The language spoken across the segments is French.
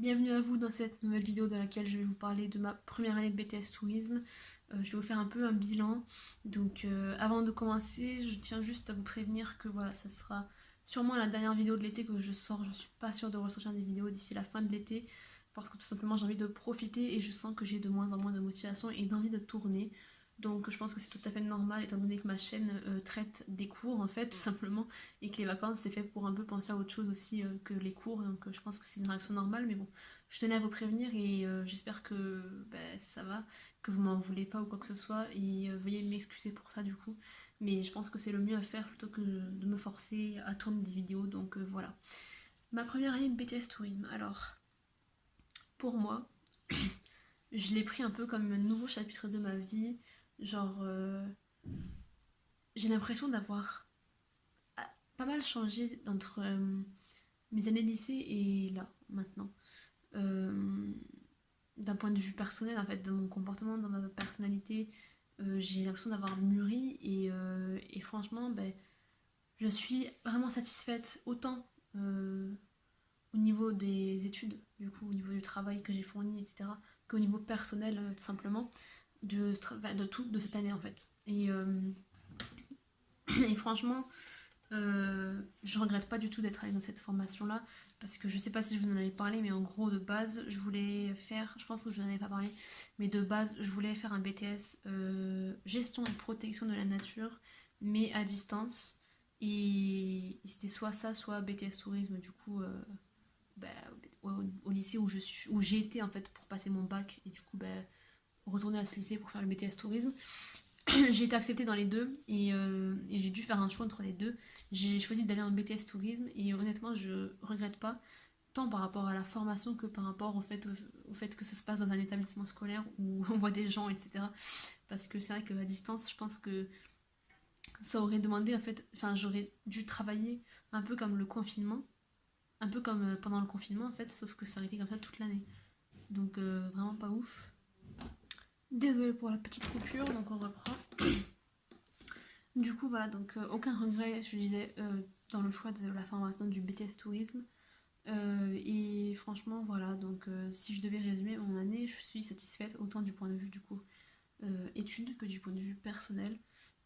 Bienvenue à vous dans cette nouvelle vidéo dans laquelle je vais vous parler de ma première année de BTS Tourisme. Je vais vous faire un peu un bilan. Donc avant de commencer, je tiens juste à vous prévenir que voilà, ça sera sûrement la dernière vidéo de l'été que je sors. Je suis pas sûre de ressortir des vidéos d'ici la fin de l'été parce que tout simplement j'ai envie de profiter et je sens que j'ai de moins en moins de motivation et d'envie de tourner. Donc je pense que c'est tout à fait normal étant donné que ma chaîne traite des cours en fait tout simplement et que les vacances c'est fait pour un peu penser à autre chose aussi que les cours, donc je pense que c'est une réaction normale, mais bon, je tenais à vous prévenir et j'espère que ça va, que vous m'en voulez pas ou quoi que ce soit et veuillez m'excuser pour ça du coup, mais je pense que c'est le mieux à faire plutôt que de me forcer à tourner des vidéos, donc voilà. Ma première année de BTS Tourisme, alors pour moi, je l'ai pris un peu comme un nouveau chapitre de ma vie, genre j'ai l'impression d'avoir pas mal changé entre mes années de lycée et là, maintenant. Euh, D'un point de vue personnel, en fait, de mon comportement, dans ma personnalité, j'ai l'impression d'avoir mûri et franchement, je suis vraiment satisfaite autant au niveau des études, du coup, au niveau du travail que j'ai fourni, etc., qu'au niveau personnel, tout simplement, de tout, de cette année, en fait. Et franchement, je regrette pas du tout d'être allée dans cette formation-là, parce que je sais pas si je vous en avais parlé, mais en gros, de base, je voulais faire, je pense que je n'en avais pas parlé, mais de base, je voulais faire un BTS gestion et protection de la nature, mais à distance. Et c'était soit ça, soit BTS tourisme, du coup, bah, au lycée où où j'ai été en fait pour passer mon bac, et du coup, retourner à ce lycée pour faire le BTS tourisme. J'ai été acceptée dans les deux et j'ai dû faire un choix entre les deux. J'ai choisi d'aller en BTS tourisme et honnêtement je regrette pas tant par rapport à la formation que par rapport au fait que ça se passe dans un établissement scolaire où on voit des gens, etc. Parce que c'est vrai qu'à distance, je pense que ça aurait demandé en fait, enfin j'aurais dû travailler un peu comme le confinement, un peu comme pendant le confinement en fait, sauf que ça aurait été comme ça toute l'année. Donc vraiment pas ouf. Désolée pour la petite coupure, donc on reprend. Du coup, voilà, donc aucun regret, je disais, dans le choix de la formation du BTS Tourisme. Et franchement, voilà, donc si je devais résumer mon année, je suis satisfaite autant du point de vue du coup études que du point de vue personnel,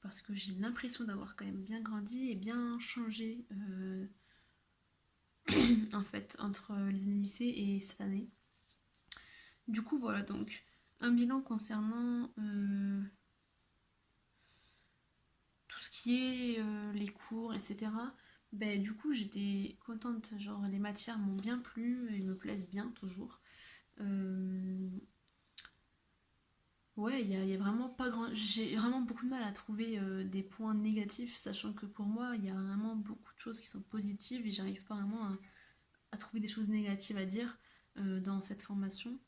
parce que j'ai l'impression d'avoir quand même bien grandi et bien changé en fait entre les années lycée et cette année. Du coup, voilà, donc un bilan concernant tout ce qui est les cours, etc. Du coup, j'étais contente. Genre, les matières m'ont bien plu et me plaisent bien toujours. Euh, ouais, il y a vraiment pas grand. J'ai vraiment beaucoup de mal à trouver des points négatifs, sachant que pour moi, il y a vraiment beaucoup de choses qui sont positives et j'arrive pas vraiment à trouver des choses négatives à dire dans cette formation.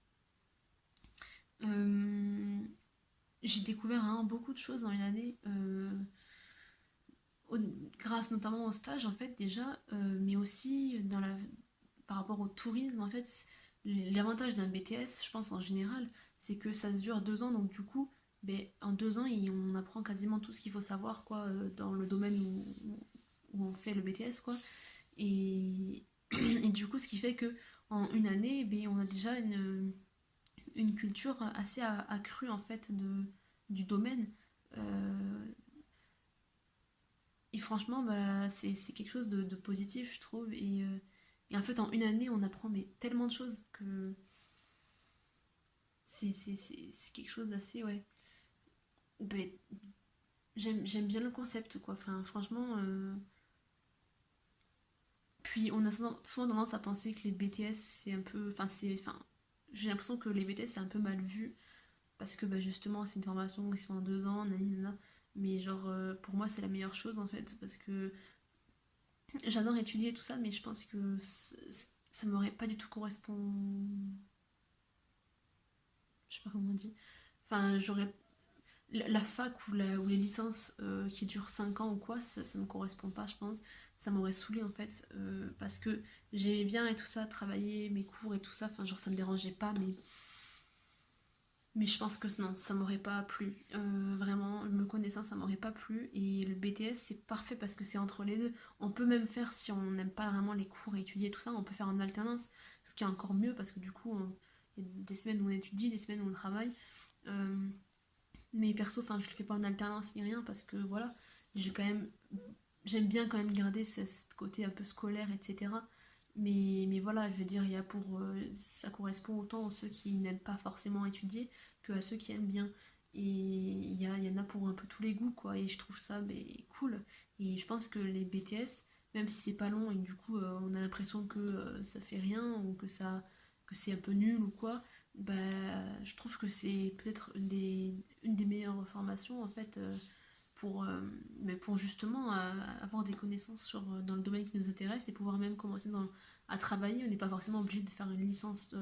Euh, j'ai découvert vraiment beaucoup de choses dans une année. Au- Grâce notamment au stage en fait déjà, mais aussi par rapport au tourisme en fait, l'avantage d'un BTS, je pense en général, c'est que ça se dure 2 ans, donc du coup, en 2 ans, on apprend quasiment tout ce qu'il faut savoir quoi, dans le domaine où on fait le BTS quoi, et, et du coup, ce qui fait que en une année, on a déjà une culture assez accrue en fait du domaine. Euh, Et franchement, c'est quelque chose de positif, je trouve. Et en fait, en une année, on apprend mais, tellement de choses que c'est quelque chose d'assez, ouais. Ben, j'aime bien le concept, quoi. Enfin, franchement. Puis, on a souvent tendance à penser que les BTS, c'est un peu. Enfin, j'ai l'impression que les BTS, c'est un peu mal vu. Parce que, justement, c'est une formation qui se fait en 2 ans, nanana. Mais, genre, pour moi, c'est la meilleure chose, en fait. Parce que j'adore étudier tout ça, mais je pense que ça m'aurait pas du tout correspondu. Je sais pas comment on dit. Enfin, j'aurais. La fac ou les licences qui durent 5 ans ou quoi, ça me correspond pas, je pense. Ça m'aurait saoulé en fait, parce que j'aimais bien et tout ça, travailler, mes cours et tout ça, enfin, genre ça me dérangeait pas, mais Mais je pense que non, ça m'aurait pas plu. Vraiment, me connaissant, ça m'aurait pas plu. Et le BTS, c'est parfait parce que c'est entre les deux. On peut même faire, si on n'aime pas vraiment les cours et étudier tout ça, on peut faire en alternance. Ce qui est encore mieux parce que du coup, il y a des semaines où on étudie, des semaines où on travaille. Euh, mais perso, enfin, je le fais pas en alternance ni rien parce que voilà, j'ai quand même, j'aime bien quand même garder ce côté un peu scolaire, etc. Mais voilà, je veux dire, il y a pour, ça correspond autant à ceux qui n'aiment pas forcément étudier que à ceux qui aiment bien. Et il y en a pour un peu tous les goûts, quoi. Et je trouve ça cool. Et je pense que les BTS, même si c'est pas long et du coup on a l'impression que ça fait rien ou que c'est un peu nul ou quoi, bah, je trouve que c'est peut-être une des meilleures formations en fait pour, mais pour justement avoir des connaissances dans le domaine qui nous intéresse et pouvoir même commencer à travailler. On n'est pas forcément obligé de faire une licence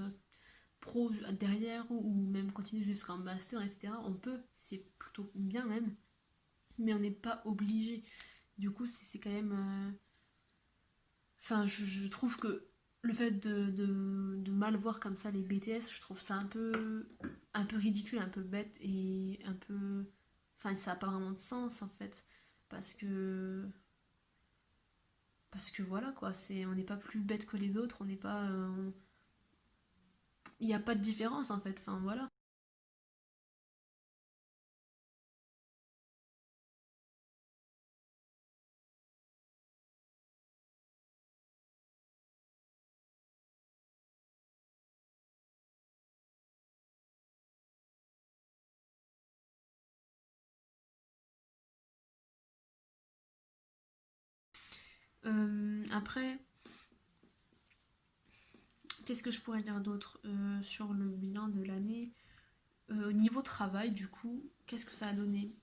pro derrière ou même continuer jusqu'en master, etc. On peut, c'est plutôt bien même, mais on n'est pas obligé. Du coup, c'est quand même. Enfin, je trouve que le fait de mal voir comme ça les BTS, je trouve ça un peu ridicule, un peu bête et un peu. Enfin, ça n'a pas vraiment de sens en fait. Parce que. Parce que voilà quoi, on n'est pas plus bête que les autres, on n'est pas. Il n'y a pas de différence en fait, enfin voilà. Après, qu'est-ce que je pourrais dire d'autre sur le bilan de l'année? Au niveau travail, du coup, qu'est-ce que ça a donné?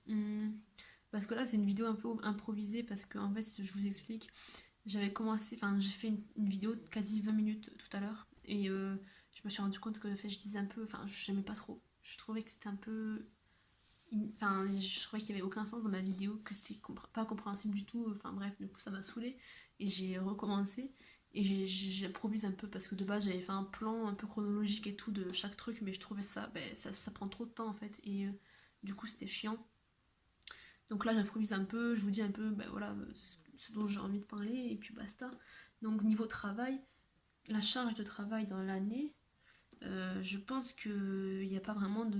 Parce que là, c'est une vidéo un peu improvisée parce que, en fait, si je vous explique, j'avais commencé, enfin, j'ai fait une vidéo de quasi 20 minutes tout à l'heure et je me suis rendu compte que, en fait, je disais un peu, enfin, je n'aimais pas trop. Je trouvais que c'était un peu. Enfin, je trouvais qu'il n'y avait aucun sens dans ma vidéo, que c'était pas compréhensible du tout. Enfin, bref, du coup, ça m'a saoulée et j'ai recommencé. Et j'improvise un peu parce que de base j'avais fait un plan un peu chronologique et tout de chaque truc, mais je trouvais ça prend trop de temps en fait. Et du coup, c'était chiant. Donc là, j'improvise un peu, je vous dis un peu, ben voilà, ce dont j'ai envie de parler, et puis basta. Donc niveau travail, la charge de travail dans l'année, je pense qu'il n'y a pas vraiment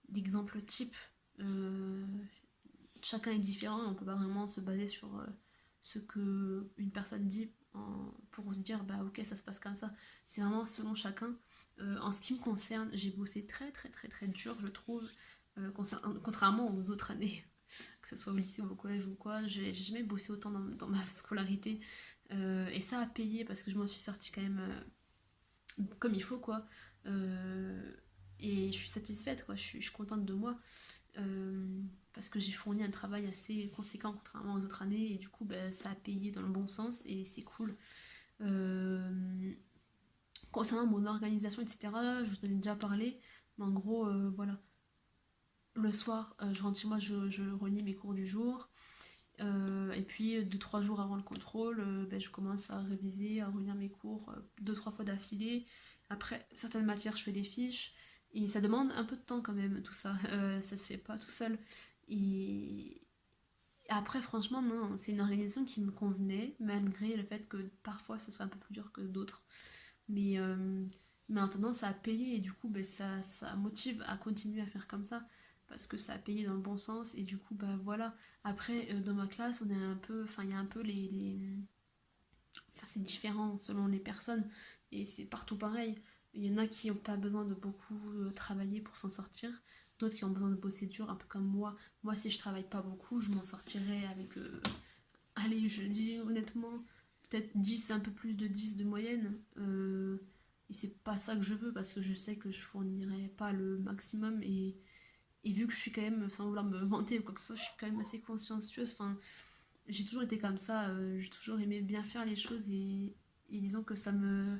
d'exemple type. Euh, Chacun est différent, on peut pas vraiment se baser sur ce que une personne dit pour se dire bah ok ça se passe comme ça. C'est vraiment selon chacun. En ce qui me concerne, j'ai bossé très très très très dur, je trouve, contrairement aux autres années, que ce soit au lycée ou au collège ou quoi, j'ai jamais bossé autant dans ma scolarité. Et ça a payé parce que je m'en suis sortie quand même comme il faut quoi. Euh, et je suis satisfaite quoi, je suis contente de moi. Parce que j'ai fourni un travail assez conséquent contrairement aux autres années et du coup bah, ça a payé dans le bon sens et c'est cool. Euh, Concernant mon organisation etc, je vous en ai déjà parlé, mais en gros voilà, le soir je rentre chez moi, je relis mes cours du jour. Et puis 2-3 jours avant le contrôle, ben, je commence à réviser, à relire mes cours 2-3 fois d'affilée. Après certaines matières, je fais des fiches. Et ça demande un peu de temps quand même, tout ça. Ça se fait pas tout seul. Et après, franchement, non, c'est une organisation qui me convenait, malgré le fait que parfois ça soit un peu plus dur que d'autres. Mais, euh, mais en attendant, ça a payé et du coup, ben, ça motive à continuer à faire comme ça parce que ça a payé dans le bon sens et du coup, bah voilà. Après, dans ma classe, on est un peu, enfin, il y a un peu enfin, c'est différent selon les personnes et c'est partout pareil. Il y en a qui n'ont pas besoin de beaucoup travailler pour s'en sortir, d'autres qui ont besoin de bosser dur, un peu comme moi. Moi, si je travaille pas beaucoup, je m'en sortirais avec, allez, je dis honnêtement, peut-être 10 un peu plus de 10 de moyenne. Et c'est pas ça que je veux parce que je sais que je fournirai pas le maximum et vu que je suis quand même, sans vouloir me vanter ou quoi que ce soit, je suis quand même assez consciencieuse. Enfin, j'ai toujours été comme ça, j'ai toujours aimé bien faire les choses et disons que ça me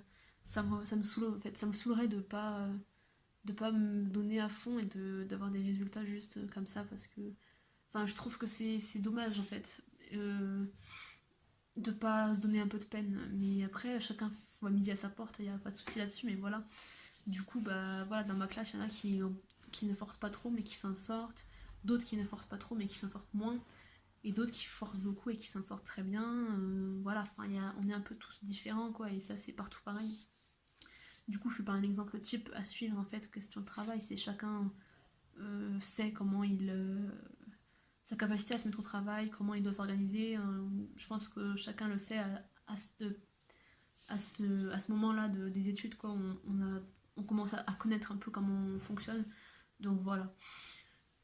saoule en fait. Ça me saoulerait de pas me donner à fond et d'avoir des résultats juste comme ça parce que, enfin, je trouve que c'est dommage en fait. De pas se donner un peu de peine. Mais après, chacun voit midi à sa porte, il n'y a pas de souci là-dessus, mais voilà. Du coup, bah voilà, dans ma classe, il y en a qui ne forcent pas trop mais qui s'en sortent, d'autres qui ne forcent pas trop mais qui s'en sortent moins, et d'autres qui forcent beaucoup et qui s'en sortent très bien. Voilà, enfin, on est un peu tous différents, quoi, et ça, c'est partout pareil. Du coup, je suis pas un exemple type à suivre, en fait, question de travail, c'est chacun sait comment sa capacité à se mettre au travail, comment il doit s'organiser. Je pense que chacun le sait à ce moment-là des études, quoi. On commence à connaître un peu comment on fonctionne. Donc voilà.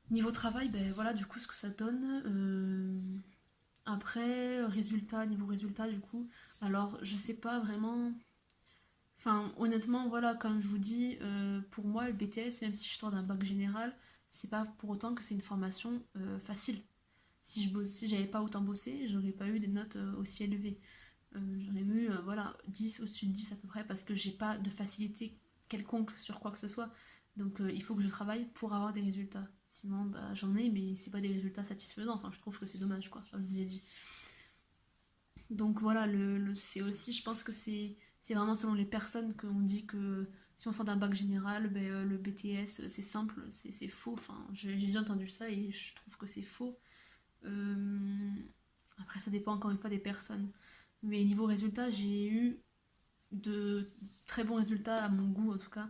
Niveau travail, ben voilà du coup ce que ça donne. Après, niveau résultat du coup, alors je sais pas vraiment. Enfin, honnêtement, voilà, comme je vous dis, pour moi, le BTS, même si je sors d'un bac général, c'est pas pour autant que c'est une formation facile. Si j'avais pas autant bossé, j'aurais pas eu des notes aussi élevées. J'aurais eu voilà, 10 au-dessus de 10 à peu près parce que j'ai pas de facilité quelconque sur quoi que ce soit. Donc il faut que je travaille pour avoir des résultats. Sinon, bah, j'en ai, mais c'est pas des résultats satisfaisants. Enfin, je trouve que c'est dommage, quoi, comme je vous ai dit. Donc voilà, c'est aussi, je pense que c'est vraiment selon les personnes qu'on dit que si on sort d'un bac général, ben, le BTS c'est simple, c'est faux. Enfin, j'ai déjà entendu ça et je trouve que c'est faux. Euh, Après, ça dépend encore une fois des personnes. Mais niveau résultat, j'ai eu de très bons résultats à mon goût en tout cas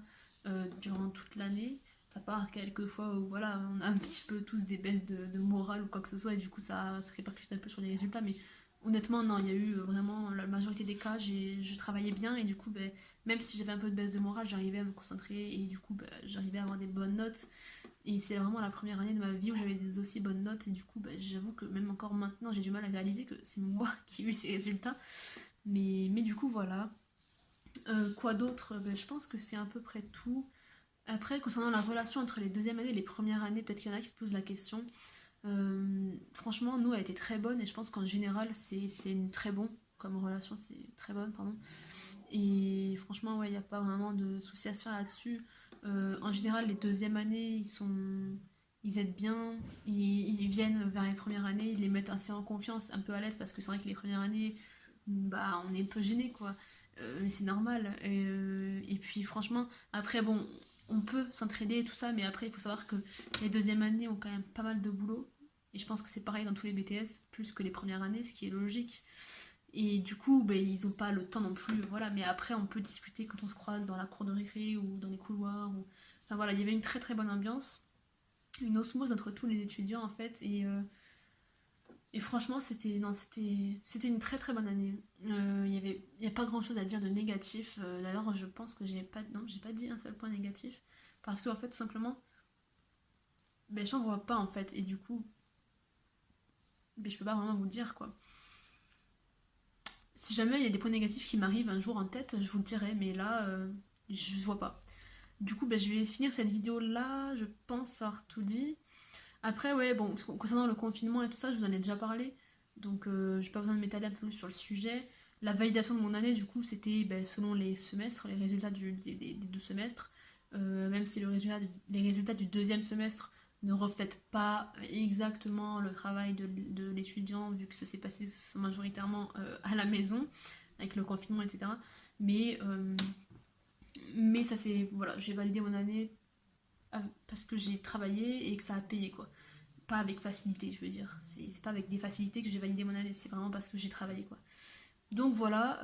durant toute l'année. À part quelques fois où voilà, on a un petit peu tous des baisses de morale ou quoi que ce soit et du coup ça se répercute un peu sur les résultats. Mais honnêtement, non, il y a eu vraiment la majorité des cas, je travaillais bien et du coup, ben, même si j'avais un peu de baisse de morale, j'arrivais à me concentrer et du coup, ben, j'arrivais à avoir des bonnes notes. Et c'est vraiment la première année de ma vie où j'avais des aussi bonnes notes et du coup, ben, j'avoue que même encore maintenant, j'ai du mal à réaliser que c'est moi qui ai eu ces résultats. Mais du coup, voilà. Quoi d'autre? Ben, je pense que c'est à peu près tout. Après, concernant la relation entre les deuxièmes années et les premières années, peut-être qu'il y en a qui se posent la question. Franchement, nous, elle a été très bonne et je pense qu'en général, c'est une très bonne comme relation, c'est très bonne, pardon. Et franchement, ouais, il n'y a pas vraiment de souci à se faire là-dessus. En général, les deuxièmes années, ils aident bien, ils viennent vers les premières années, ils les mettent assez en confiance, un peu à l'aise, parce que c'est vrai que les premières années, bah, on est un peu gêné, quoi. Mais c'est normal. Et puis, franchement, après, bon, on peut s'entraider et tout ça, mais après, il faut savoir que les deuxièmes années ont quand même pas mal de boulot. Et je pense que c'est pareil dans tous les BTS, plus que les premières années, ce qui est logique. Et du coup, ben, ils n'ont pas le temps non plus, voilà. Mais après, on peut discuter quand on se croise dans la cour de récré ou dans les couloirs. Enfin voilà, il y avait une très très bonne ambiance, une osmose entre tous les étudiants en fait. Et franchement, c'était une très très bonne année. Il y a pas grand chose à dire de négatif. D'ailleurs, je pense que j'ai pas dit un seul point négatif. Parce que en fait, tout simplement, ben, j'en vois pas en fait. Et du coup, ben, je peux pas vraiment vous le dire quoi. Si jamais il y a des points négatifs qui m'arrivent un jour en tête, je vous le dirai, mais là, je vois pas. Du coup, ben, je vais finir cette vidéo là, je pense avoir tout dit. Après, ouais, bon, concernant le confinement et tout ça, je vous en ai déjà parlé, donc j'ai pas besoin de m'étaler un peu plus sur le sujet. La validation de mon année, du coup, c'était ben, selon les semestres, les résultats des deux semestres, même si les résultats du deuxième semestre ne reflètent pas exactement le travail de l'étudiant, vu que ça s'est passé majoritairement à la maison, avec le confinement, etc. Mais, euh, mais ça c'est. Voilà, j'ai validé mon année parce que j'ai travaillé et que ça a payé, quoi. Pas avec facilité, je veux dire. C'est pas avec des facilités que j'ai validé mon année, c'est vraiment parce que j'ai travaillé, quoi. Donc voilà,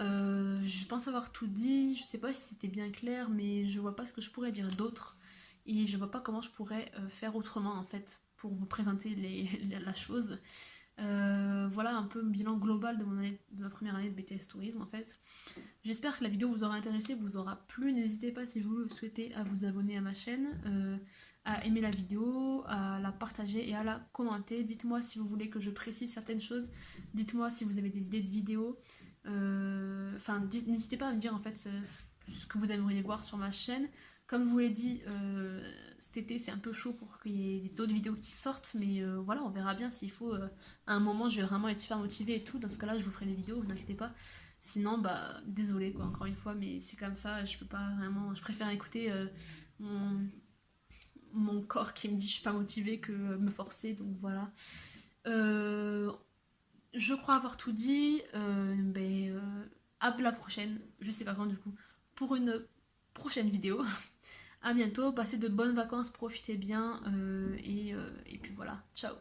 je pense avoir tout dit. Je sais pas si c'était bien clair, mais je vois pas ce que je pourrais dire d'autre. Et je vois pas comment je pourrais faire autrement, en fait, pour vous présenter la chose. Voilà un peu un bilan global de ma première année de BTS Tourisme, en fait. J'espère que la vidéo vous aura intéressé, vous aura plu. N'hésitez pas si vous le souhaitez à vous abonner à ma chaîne, à aimer la vidéo, à la partager et à la commenter. Dites-moi si vous voulez que je précise certaines choses. Dites-moi si vous avez des idées de vidéos. Enfin, n'hésitez pas à me dire en fait ce que vous aimeriez voir sur ma chaîne. Comme je vous l'ai dit, cet été c'est un peu chaud pour qu'il y ait d'autres vidéos qui sortent, mais voilà, on verra bien s'il faut. À un moment, je vais vraiment être super motivée et tout. Dans ce cas-là, je vous ferai des vidéos, vous inquiétez pas. Sinon, bah, désolé quoi, encore une fois, mais c'est comme ça, je peux pas vraiment. Je préfère écouter mon corps qui me dit je suis pas motivée que me forcer, donc voilà. Euh, je crois avoir tout dit. À la prochaine, je sais pas quand du coup, pour une prochaine vidéo. À bientôt, passez de bonnes vacances, profitez bien et puis voilà, ciao.